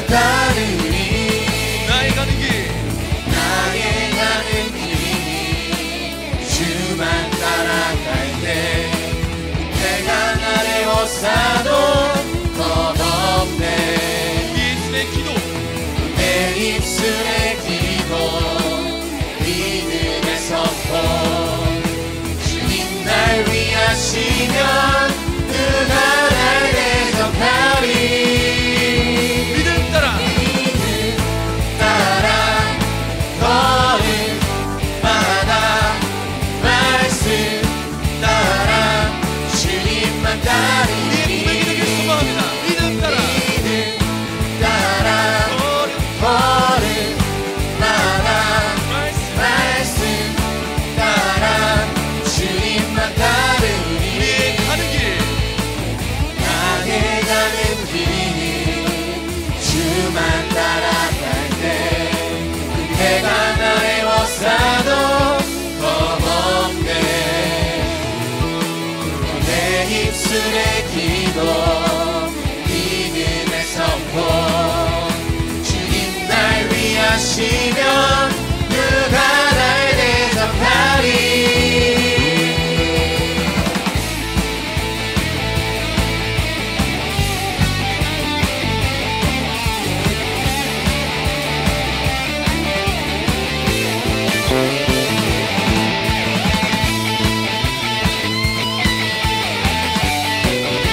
주님만 따르리. 나의 가는 길 주만 따라갈 때 내가 나를 어사도 겁없네. 내 입술의 기도 믿음의 선포. 주님 날 위하시면 그 나라를 대적하리. 믿음 따라 걸음마다 말씀 따라 주님만 따르리. 고백이 되길 소망합니다. 믿음 따라 걸음마다 말씀 따라 주님만 따르리. 우리의 가는 길 나의 가는 길 주만 따라갈 때 내가 나의 워사도 겁없네. 내 입술의 기도 믿음의 선포. 주님 날 위하시면 누가 날 대적하리.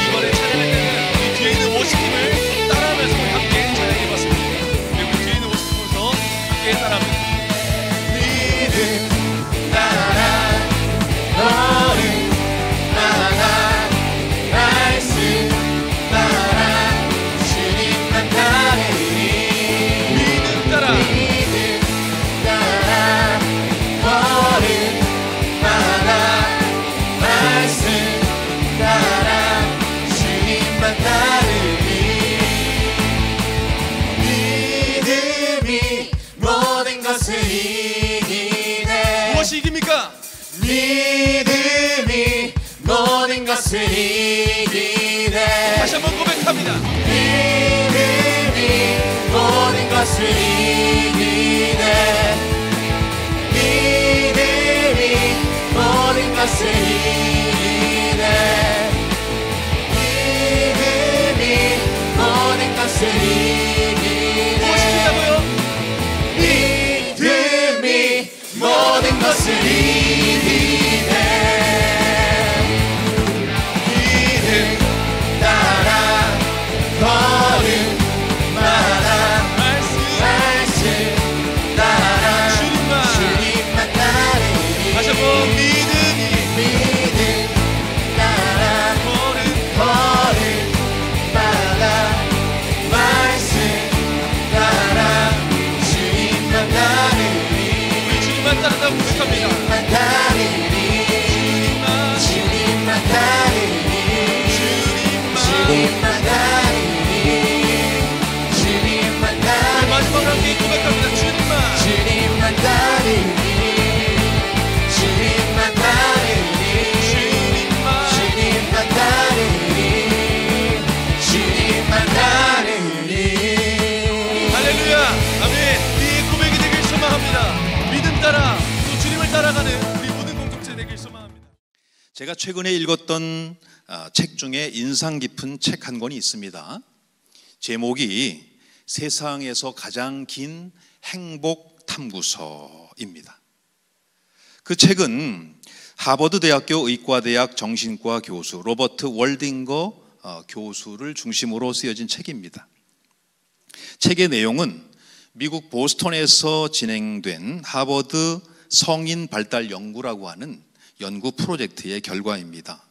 이번에 찬양할 때는 우리 뒤에 있는 워시팀을 따라하면서 함께 찬양해봤습니다. 네, 우리 뒤에 있는 워시팀에서 함께 따라합니다. 믿음 따라 걸음마다 말씀 따라 주님만 따르리. 믿음 따라 믿음 따라 걸음마다 말씀 따라 주님만 따르리. 믿음이 모든 것을 이기네. 무엇이 이깁니까? 믿음이 모든 것을 이기네. 다시 한번 고백합니다. 믿음이 모든 것을 이기네. 믿음이 모든 것을 이기네. 믿음이 모든 것을 이기네. 무엇이냐고요? 믿음이 모든 것을 이기네. 믿음 따라 걸음마다 말씀 따라 주님만 따르리. 다시 한번 믿음 따라 걸음마다 말씀 따라 주님만 따르리. 우리 주님만 따르다고 고백합니다. 주님만 따르리. 주님만 따르리. 주님만 따르리. 주님만 따르리. 마지막으로 함께 고백합니다. 주님만 주님만 따르리. 주님만 따르리. 주님만 따르리. 주님만 따르리. 할렐루야 아멘. 이 고백이 되길 소망합니다. 믿음 따라 또 주님을 따라가는 우리 모든 공동체 되길 소망합니다. 제가 최근에 읽었던 책 중에 인상 깊은 책 한 권이 있습니다. 제목이 세상에서 가장 긴 행복 탐구서입니다. 그 책은 하버드 대학교 의과대학 정신과 교수 로버트 월딩거 교수를 중심으로 쓰여진 책입니다. 책의 내용은 미국 보스턴에서 진행된 하버드 성인 발달 연구라고 하는 연구 프로젝트의 결과입니다.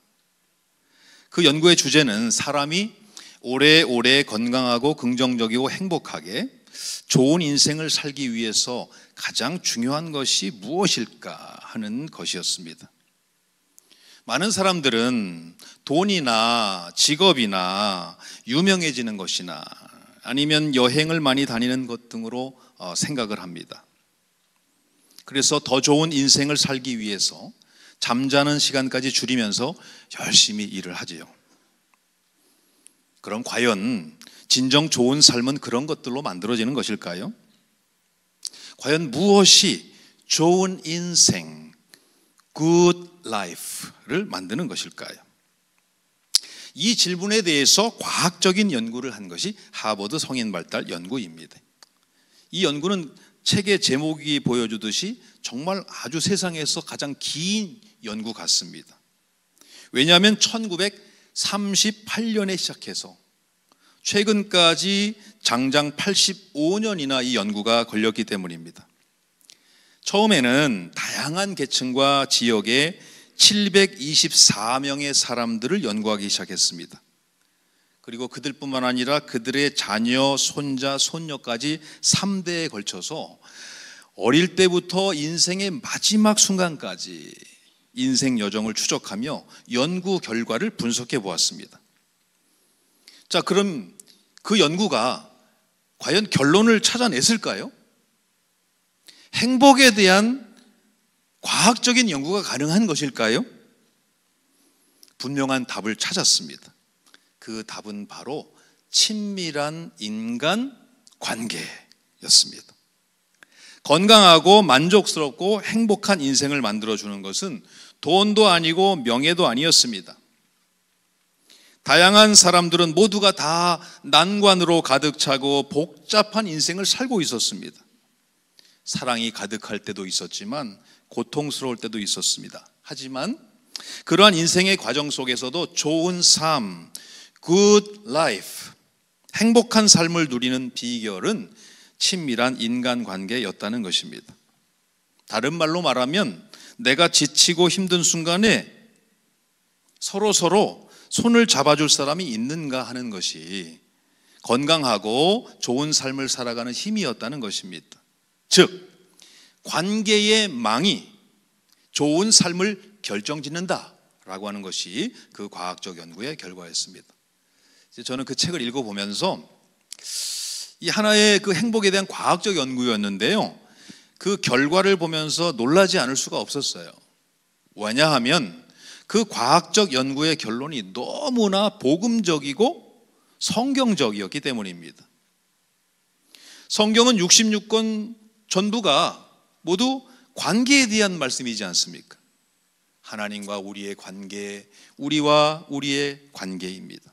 그 연구의 주제는 사람이 오래오래 건강하고 긍정적이고 행복하게 좋은 인생을 살기 위해서 가장 중요한 것이 무엇일까 하는 것이었습니다. 많은 사람들은 돈이나 직업이나 유명해지는 것이나 아니면 여행을 많이 다니는 것 등으로 생각을 합니다. 그래서 더 좋은 인생을 살기 위해서 잠자는 시간까지 줄이면서 열심히 일을 하지요. 그럼 과연 진정 좋은 삶은 그런 것들로 만들어지는 것일까요? 과연 무엇이 좋은 인생, good life를 만드는 것일까요? 이 질문에 대해서 과학적인 연구를 한 것이 하버드 성인발달 연구입니다. 이 연구는 책의 제목이 보여주듯이 정말 아주 세상에서 가장 긴 연구 같습니다. 왜냐하면 1938년에 시작해서 최근까지 장장 85년이나 이 연구가 걸렸기 때문입니다. 처음에는 다양한 계층과 지역의 724명의 사람들을 연구하기 시작했습니다. 그리고 그들뿐만 아니라 그들의 자녀, 손자, 손녀까지 3대에 걸쳐서 어릴 때부터 인생의 마지막 순간까지 인생 여정을 추적하며 연구 결과를 분석해 보았습니다. 자, 그럼 그 연구가 과연 결론을 찾아냈을까요? 행복에 대한 과학적인 연구가 가능한 것일까요? 분명한 답을 찾았습니다. 그 답은 바로 친밀한 인간 관계였습니다. 건강하고 만족스럽고 행복한 인생을 만들어주는 것은 돈도 아니고 명예도 아니었습니다. 다양한 사람들은 모두가 다 난관으로 가득 차고 복잡한 인생을 살고 있었습니다. 사랑이 가득할 때도 있었지만 고통스러울 때도 있었습니다. 하지만 그러한 인생의 과정 속에서도 좋은 삶, good life, 행복한 삶을 누리는 비결은 친밀한 인간관계였다는 것입니다. 다른 말로 말하면 내가 지치고 힘든 순간에 서로 손을 잡아줄 사람이 있는가 하는 것이 건강하고 좋은 삶을 살아가는 힘이었다는 것입니다. 즉, 관계의 망이 좋은 삶을 결정짓는다라고 하는 것이 그 과학적 연구의 결과였습니다. 저는 그 책을 읽어보면서 이 하나의 그 행복에 대한 과학적 연구였는데요, 그 결과를 보면서 놀라지 않을 수가 없었어요. 왜냐하면 그 과학적 연구의 결론이 너무나 복음적이고 성경적이었기 때문입니다. 성경은 66권 전부가 모두 관계에 대한 말씀이지 않습니까? 하나님과 우리의 관계, 우리와 우리의 관계입니다.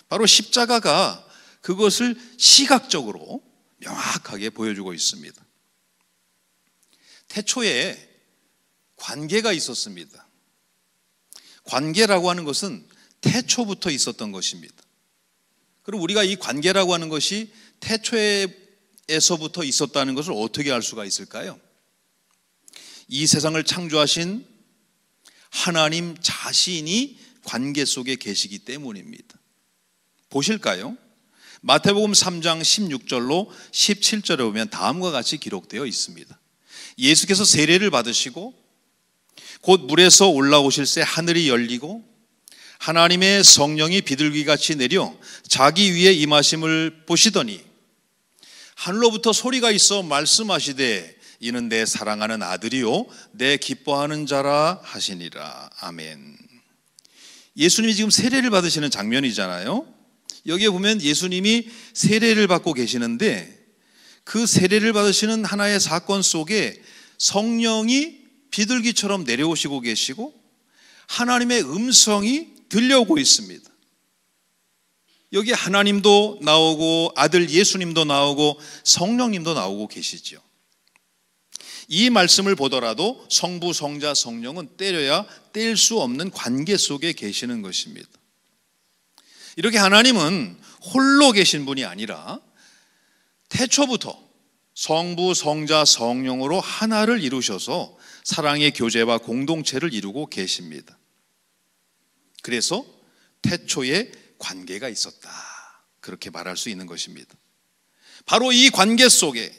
바로 십자가가 그것을 시각적으로 명확하게 보여주고 있습니다. 태초에 관계가 있었습니다. 관계라고 하는 것은 태초부터 있었던 것입니다. 그럼 우리가 이 관계라고 하는 것이 태초에서부터 있었다는 것을 어떻게 알 수가 있을까요? 이 세상을 창조하신 하나님 자신이 관계 속에 계시기 때문입니다. 보실까요? 마태복음 3장 16절로 17절에 보면 다음과 같이 기록되어 있습니다. 예수께서 세례를 받으시고 곧 물에서 올라오실새 하늘이 열리고 하나님의 성령이 비둘기같이 내려 자기 위에 임하심을 보시더니 하늘로부터 소리가 있어 말씀하시되 이는 내 사랑하는 아들이요 내 기뻐하는 자라 하시니라. 아멘. 예수님이 지금 세례를 받으시는 장면이잖아요. 여기에 보면 예수님이 세례를 받고 계시는데 그 세례를 받으시는 하나의 사건 속에 성령이 비둘기처럼 내려오시고 계시고 하나님의 음성이 들려오고 있습니다. 여기 하나님도 나오고 아들 예수님도 나오고 성령님도 나오고 계시죠. 이 말씀을 보더라도 성부, 성자, 성령은 때려야 뗄 수 없는 관계 속에 계시는 것입니다. 이렇게 하나님은 홀로 계신 분이 아니라 태초부터 성부, 성자, 성령으로 하나를 이루셔서 사랑의 교제와 공동체를 이루고 계십니다. 그래서 태초에 관계가 있었다, 그렇게 말할 수 있는 것입니다. 바로 이 관계 속에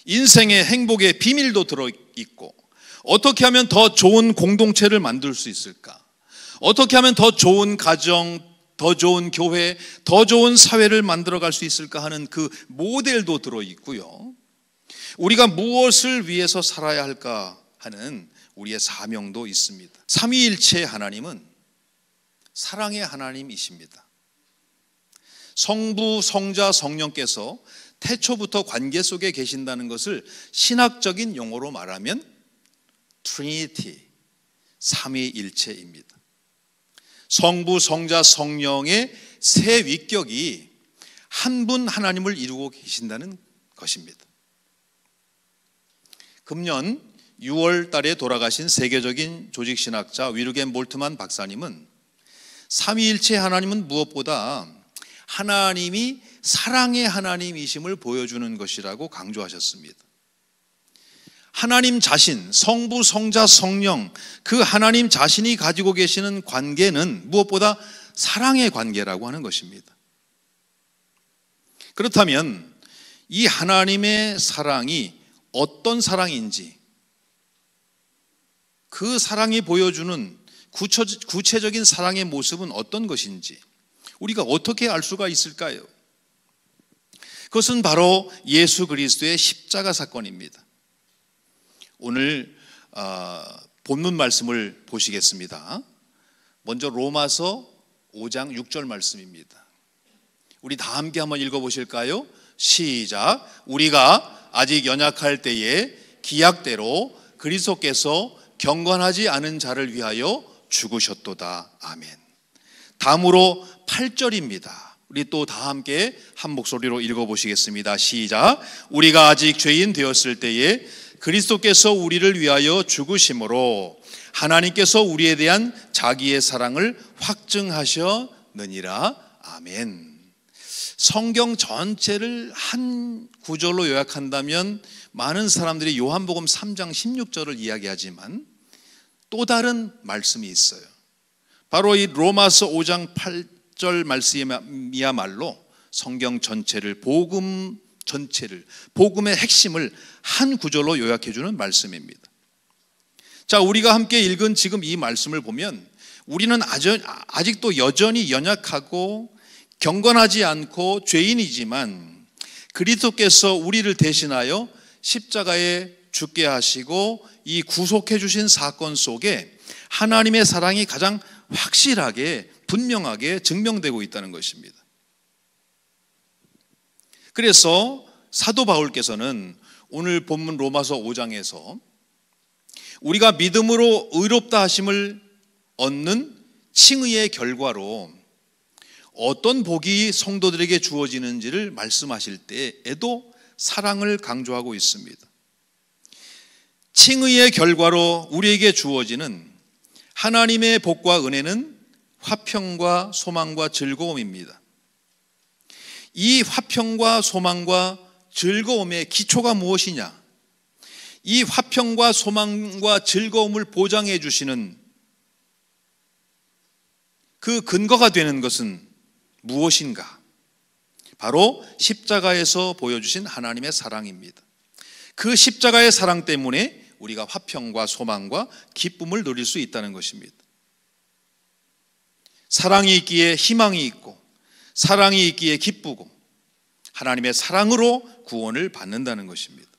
인생의 행복의 비밀도 들어있고 어떻게 하면 더 좋은 공동체를 만들 수 있을까, 어떻게 하면 더 좋은 가정, 더 좋은 교회, 더 좋은 사회를 만들어갈 수 있을까 하는 그 모델도 들어있고요, 우리가 무엇을 위해서 살아야 할까 하는 우리의 사명도 있습니다. 삼위일체 하나님은 사랑의 하나님이십니다. 성부, 성자, 성령께서 태초부터 관계 속에 계신다는 것을 신학적인 용어로 말하면 트리니티, 삼위일체입니다. 성부, 성자, 성령의 세 위격이 한 분 하나님을 이루고 계신다는 것입니다. 금년 6월 달에 돌아가신 세계적인 조직신학자 위르겐 몰트만 박사님은 삼위일체 하나님은 무엇보다 하나님이 사랑의 하나님이심을 보여주는 것이라고 강조하셨습니다. 하나님 자신, 성부, 성자, 성령, 그 하나님 자신이 가지고 계시는 관계는 무엇보다 사랑의 관계라고 하는 것입니다. 그렇다면 이 하나님의 사랑이 어떤 사랑인지, 그 사랑이 보여주는 구체적인 사랑의 모습은 어떤 것인지 우리가 어떻게 알 수가 있을까요? 그것은 바로 예수 그리스도의 십자가 사건입니다. 오늘 본문 말씀을 보시겠습니다. 먼저 로마서 5장 6절 말씀입니다. 우리 다 함께 한번 읽어보실까요? 시작. 우리가 아직 연약할 때에 기약대로 그리스도께서 경건하지 않은 자를 위하여 죽으셨도다. 아멘. 다음으로 8절입니다. 우리 또 다 함께 한 목소리로 읽어보시겠습니다. 시작. 우리가 아직 죄인 되었을 때에 그리스도께서 우리를 위하여 죽으심으로 하나님께서 우리에 대한 자기의 사랑을 확증하셨느니라. 아멘. 성경 전체를 한 구절로 요약한다면 많은 사람들이 요한복음 3장 16절을 이야기하지만 또 다른 말씀이 있어요. 바로 이 로마서 5장 8절 말씀이야말로 성경 전체를, 복음 전체를, 복음의 핵심을 한 구절로 요약해주는 말씀입니다. 자, 우리가 함께 읽은 지금 이 말씀을 보면 우리는 아직도 여전히 연약하고 경건하지 않고 죄인이지만 그리스도께서 우리를 대신하여 십자가에 죽게 하시고 이 구속해 주신 사건 속에 하나님의 사랑이 가장 확실하게, 분명하게 증명되고 있다는 것입니다. 그래서 사도 바울께서는 오늘 본문 로마서 5장에서 우리가 믿음으로 의롭다 하심을 얻는 칭의의 결과로 어떤 복이 성도들에게 주어지는지를 말씀하실 때에도 사랑을 강조하고 있습니다. 칭의의 결과로 우리에게 주어지는 하나님의 복과 은혜는 화평과 소망과 즐거움입니다. 이 화평과 소망과 즐거움의 기초가 무엇이냐? 이 화평과 소망과 즐거움을 보장해 주시는 그 근거가 되는 것은 무엇인가? 바로 십자가에서 보여주신 하나님의 사랑입니다. 그 십자가의 사랑 때문에 우리가 화평과 소망과 기쁨을 누릴 수 있다는 것입니다. 사랑이 있기에 희망이 있고, 사랑이 있기에 기쁘고, 하나님의 사랑으로 구원을 받는다는 것입니다.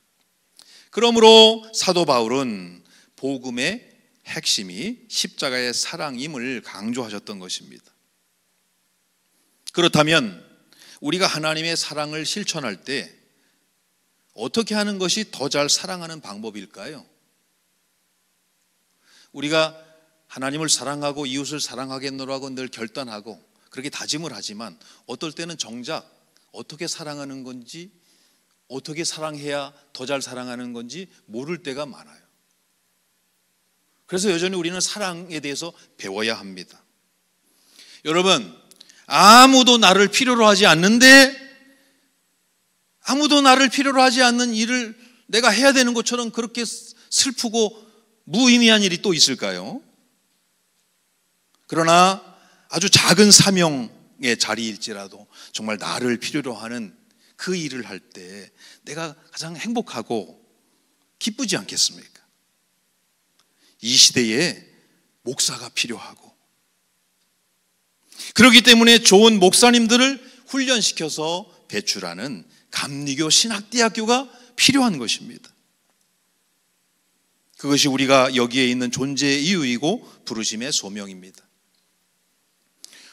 그러므로 사도 바울은 복음의 핵심이 십자가의 사랑임을 강조하셨던 것입니다. 그렇다면 우리가 하나님의 사랑을 실천할 때 어떻게 하는 것이 더 잘 사랑하는 방법일까요? 우리가 하나님을 사랑하고 이웃을 사랑하겠노라고 늘 결단하고 그렇게 다짐을 하지만 어떨 때는 정작 어떻게 사랑하는 건지, 어떻게 사랑해야 더 잘 사랑하는 건지 모를 때가 많아요. 그래서 여전히 우리는 사랑에 대해서 배워야 합니다. 여러분, 아무도 나를 필요로 하지 않는데, 아무도 나를 필요로 하지 않는 일을 내가 해야 되는 것처럼 그렇게 슬프고 무의미한 일이 또 있을까요? 그러나 아주 작은 사명의 자리일지라도 정말 나를 필요로 하는 그 일을 할 때 내가 가장 행복하고 기쁘지 않겠습니까? 이 시대에 목사가 필요하고, 그렇기 때문에 좋은 목사님들을 훈련시켜서 배출하는 감리교 신학대학교가 필요한 것입니다. 그것이 우리가 여기에 있는 존재의 이유이고 부르심의 소명입니다.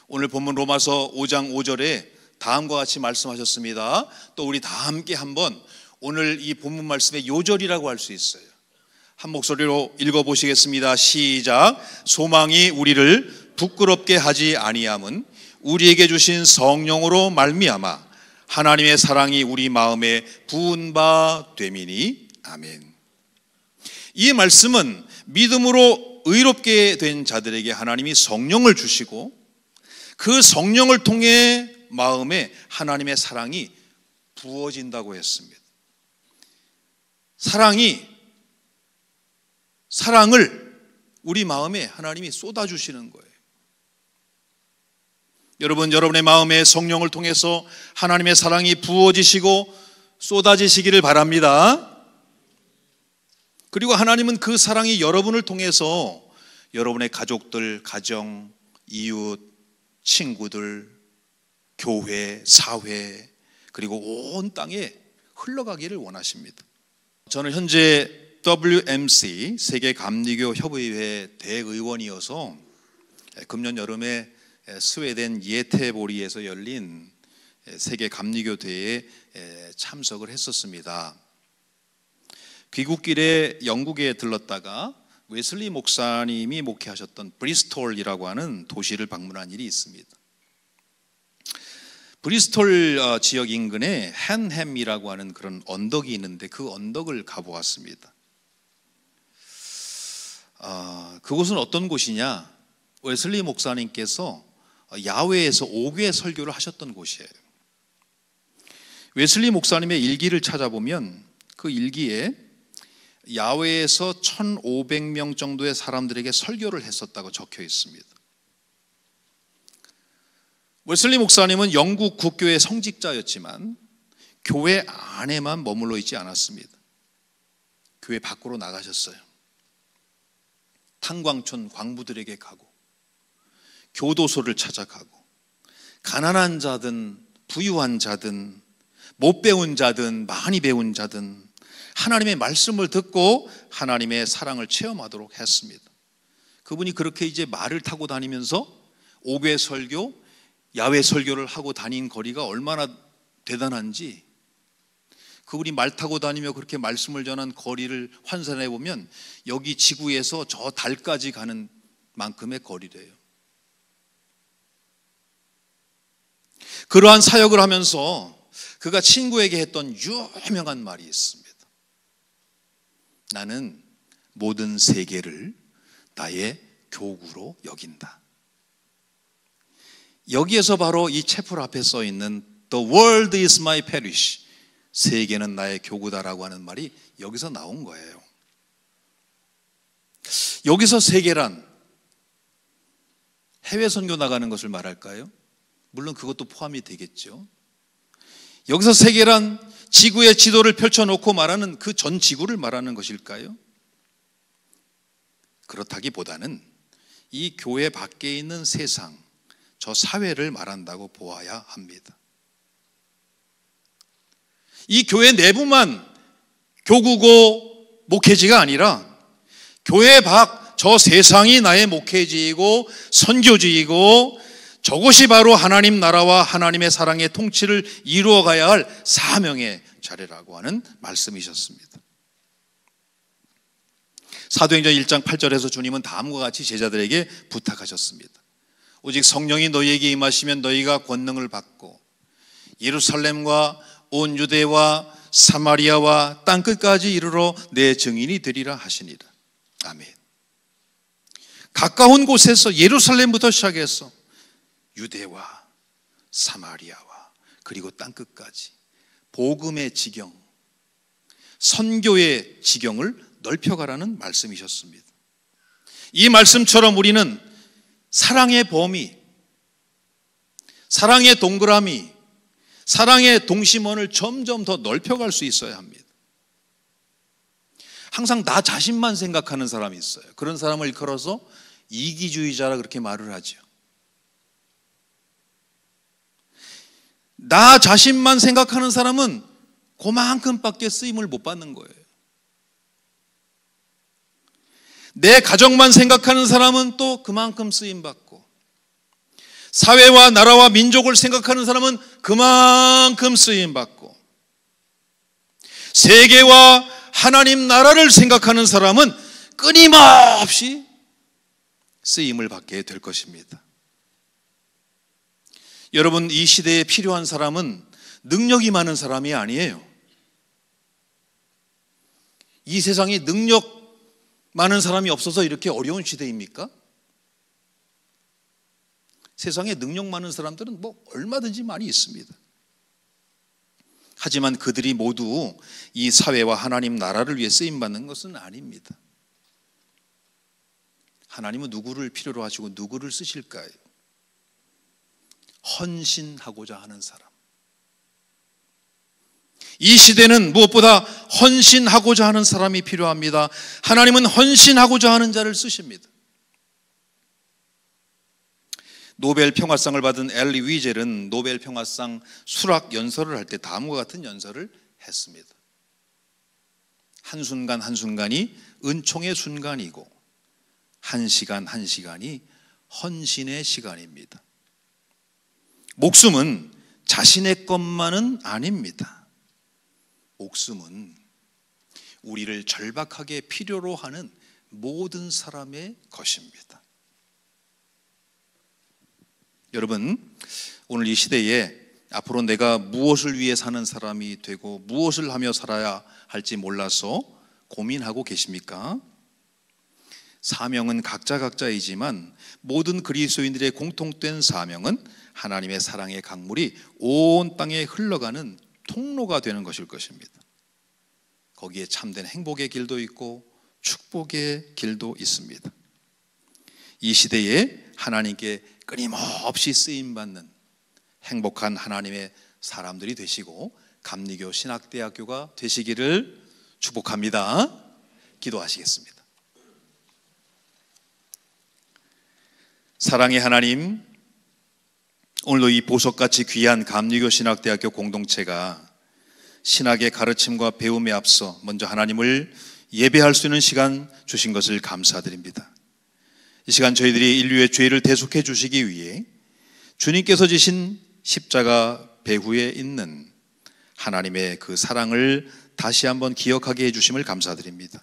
오늘 본문 로마서 5장 5절에 다음과 같이 말씀하셨습니다. 또 우리 다 함께 한번 오늘 이 본문 말씀의 요절이라고 할 수 있어요. 한 목소리로 읽어보시겠습니다. 시작. 소망이 우리를 부끄럽게 하지 아니함은 우리에게 주신 성령으로 말미암아 하나님의 사랑이 우리 마음에 부은 바 됨이니. 아멘. 이 말씀은 믿음으로 의롭게 된 자들에게 하나님이 성령을 주시고 그 성령을 통해 마음에 하나님의 사랑이 부어진다고 했습니다. 사랑을 우리 마음에 하나님이 쏟아주시는 거예요. 여러분, 여러분의 마음에 성령을 통해서 하나님의 사랑이 부어지시고 쏟아지시기를 바랍니다. 그리고 하나님은 그 사랑이 여러분을 통해서 여러분의 가족들, 가정, 이웃, 친구들, 교회, 사회, 그리고 온 땅에 흘러가기를 원하십니다. 저는 현재 WMC 세계감리교협의회 대의원이어서 금년 여름에 스웨덴 예테보리에서 열린 세계감리교대회에 참석을 했었습니다. 귀국길에 영국에 들렀다가 웨슬리 목사님이 목회하셨던 브리스톨이라고 하는 도시를 방문한 일이 있습니다. 브리스톨 지역 인근에 헨햄이라고 하는 그런 언덕이 있는데 그 언덕을 가보았습니다. 그곳은 어떤 곳이냐? 웨슬리 목사님께서 야외에서 5개 설교를 하셨던 곳이에요. 웨슬리 목사님의 일기를 찾아보면 그 일기에 야외에서 1,500명 정도의 사람들에게 설교를 했었다고 적혀 있습니다. 웨슬리 목사님은 영국 국교의 성직자였지만 교회 안에만 머물러 있지 않았습니다. 교회 밖으로 나가셨어요. 탄광촌 광부들에게 가고 교도소를 찾아가고 가난한 자든 부유한 자든 못 배운 자든 많이 배운 자든 하나님의 말씀을 듣고 하나님의 사랑을 체험하도록 했습니다. 그분이 그렇게 이제 말을 타고 다니면서 5개 설교, 야외 설교를 하고 다닌 거리가 얼마나 대단한지, 그분이 말 타고 다니며 그렇게 말씀을 전한 거리를 환산해 보면 여기 지구에서 저 달까지 가는 만큼의 거리래요. 그러한 사역을 하면서 그가 친구에게 했던 유명한 말이 있습니다. 나는 모든 세계를 나의 교구로 여긴다. 여기에서 바로 이 채플 앞에 써 있는 The world is my parish, 세계는 나의 교구다라고 하는 말이 여기서 나온 거예요. 여기서 세계란 해외 선교 나가는 것을 말할까요? 물론 그것도 포함이 되겠죠. 여기서 세계란 지구의 지도를 펼쳐놓고 말하는 그 전 지구를 말하는 것일까요? 그렇다기보다는 이 교회 밖에 있는 세상, 저 사회를 말한다고 보아야 합니다. 이 교회 내부만 교구고 목회지가 아니라 교회 밖 저 세상이 나의 목회지이고 선교지이고 저곳이 바로 하나님 나라와 하나님의 사랑의 통치를 이루어가야 할 사명의 자리라고 하는 말씀이셨습니다. 사도행전 1장 8절에서 주님은 다음과 같이 제자들에게 부탁하셨습니다. 오직 성령이 너희에게 임하시면 너희가 권능을 받고 예루살렘과 온 유대와 사마리아와 땅끝까지 이르러 내 증인이 되리라 하시니라. 아멘. 가까운 곳에서 예루살렘부터 시작해서 유대와 사마리아와 그리고 땅끝까지 복음의 지경, 선교의 지경을 넓혀가라는 말씀이셨습니다. 이 말씀처럼 우리는 사랑의 범위, 사랑의 동그라미, 사랑의 동심원을 점점 더 넓혀갈 수 있어야 합니다. 항상 나 자신만 생각하는 사람이 있어요. 그런 사람을 일컬어서 이기주의자라 그렇게 말을 하죠. 나 자신만 생각하는 사람은 그만큼밖에 쓰임을 못 받는 거예요. 내 가정만 생각하는 사람은 또 그만큼 쓰임 받고, 사회와 나라와 민족을 생각하는 사람은 그만큼 쓰임받고, 세계와 하나님 나라를 생각하는 사람은 끊임없이 쓰임을 받게 될 것입니다. 여러분, 이 시대에 필요한 사람은 능력이 많은 사람이 아니에요. 이 세상에 능력 많은 사람이 없어서 이렇게 어려운 시대입니까? 세상에 능력 많은 사람들은 뭐 얼마든지 많이 있습니다. 하지만 그들이 모두 이 사회와 하나님 나라를 위해 쓰임받는 것은 아닙니다. 하나님은 누구를 필요로 하시고 누구를 쓰실까요? 헌신하고자 하는 사람. 이 시대는 무엇보다 헌신하고자 하는 사람이 필요합니다. 하나님은 헌신하고자 하는 자를 쓰십니다. 노벨 평화상을 받은 엘리 위젤은 노벨 평화상 수락 연설을 할 때 다음과 같은 연설을 했습니다. 한순간 한순간이 은총의 순간이고 한 시간 한 시간이 헌신의 시간입니다. 목숨은 자신의 것만은 아닙니다. 목숨은 우리를 절박하게 필요로 하는 모든 사람의 것입니다. 여러분, 오늘 이 시대에 앞으로 내가 무엇을 위해 사는 사람이 되고 무엇을 하며 살아야 할지 몰라서 고민하고 계십니까? 사명은 각자이지만 모든 그리스도인들의 공통된 사명은 하나님의 사랑의 강물이 온 땅에 흘러가는 통로가 되는 것일 것입니다. 거기에 참된 행복의 길도 있고 축복의 길도 있습니다. 이 시대에 하나님께 끊임없이 쓰임받는 행복한 하나님의 사람들이 되시고 감리교 신학대학교가 되시기를 축복합니다. 기도하시겠습니다. 사랑의 하나님, 오늘도 이 보석같이 귀한 감리교 신학대학교 공동체가 신학의 가르침과 배움에 앞서 먼저 하나님을 예배할 수 있는 시간 주신 것을 감사드립니다. 이 시간 저희들이 인류의 죄를 대속해 주시기 위해 주님께서 지신 십자가 배후에 있는 하나님의 그 사랑을 다시 한번 기억하게 해주심을 감사드립니다.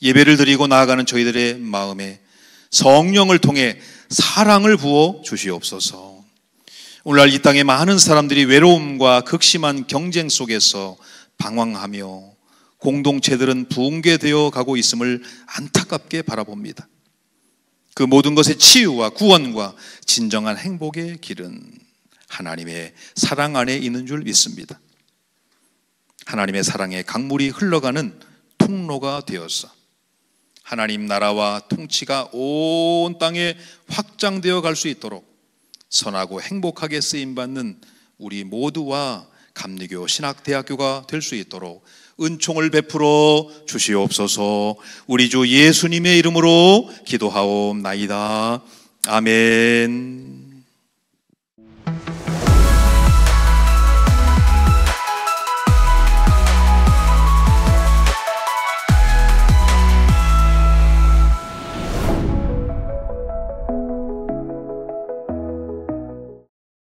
예배를 드리고 나아가는 저희들의 마음에 성령을 통해 사랑을 부어 주시옵소서. 오늘날 이 땅에 많은 사람들이 외로움과 극심한 경쟁 속에서 방황하며 공동체들은 붕괴되어 가고 있음을 안타깝게 바라봅니다. 그 모든 것의 치유와 구원과 진정한 행복의 길은 하나님의 사랑 안에 있는 줄 믿습니다. 하나님의 사랑의 강물이 흘러가는 통로가 되어서 하나님 나라와 통치가 온 땅에 확장되어 갈 수 있도록 선하고 행복하게 쓰임받는 우리 모두와 감리교 신학대학교가 될 수 있도록 은총을 베풀어 주시옵소서. 우리 주 예수님의 이름으로 기도하옵나이다. 아멘.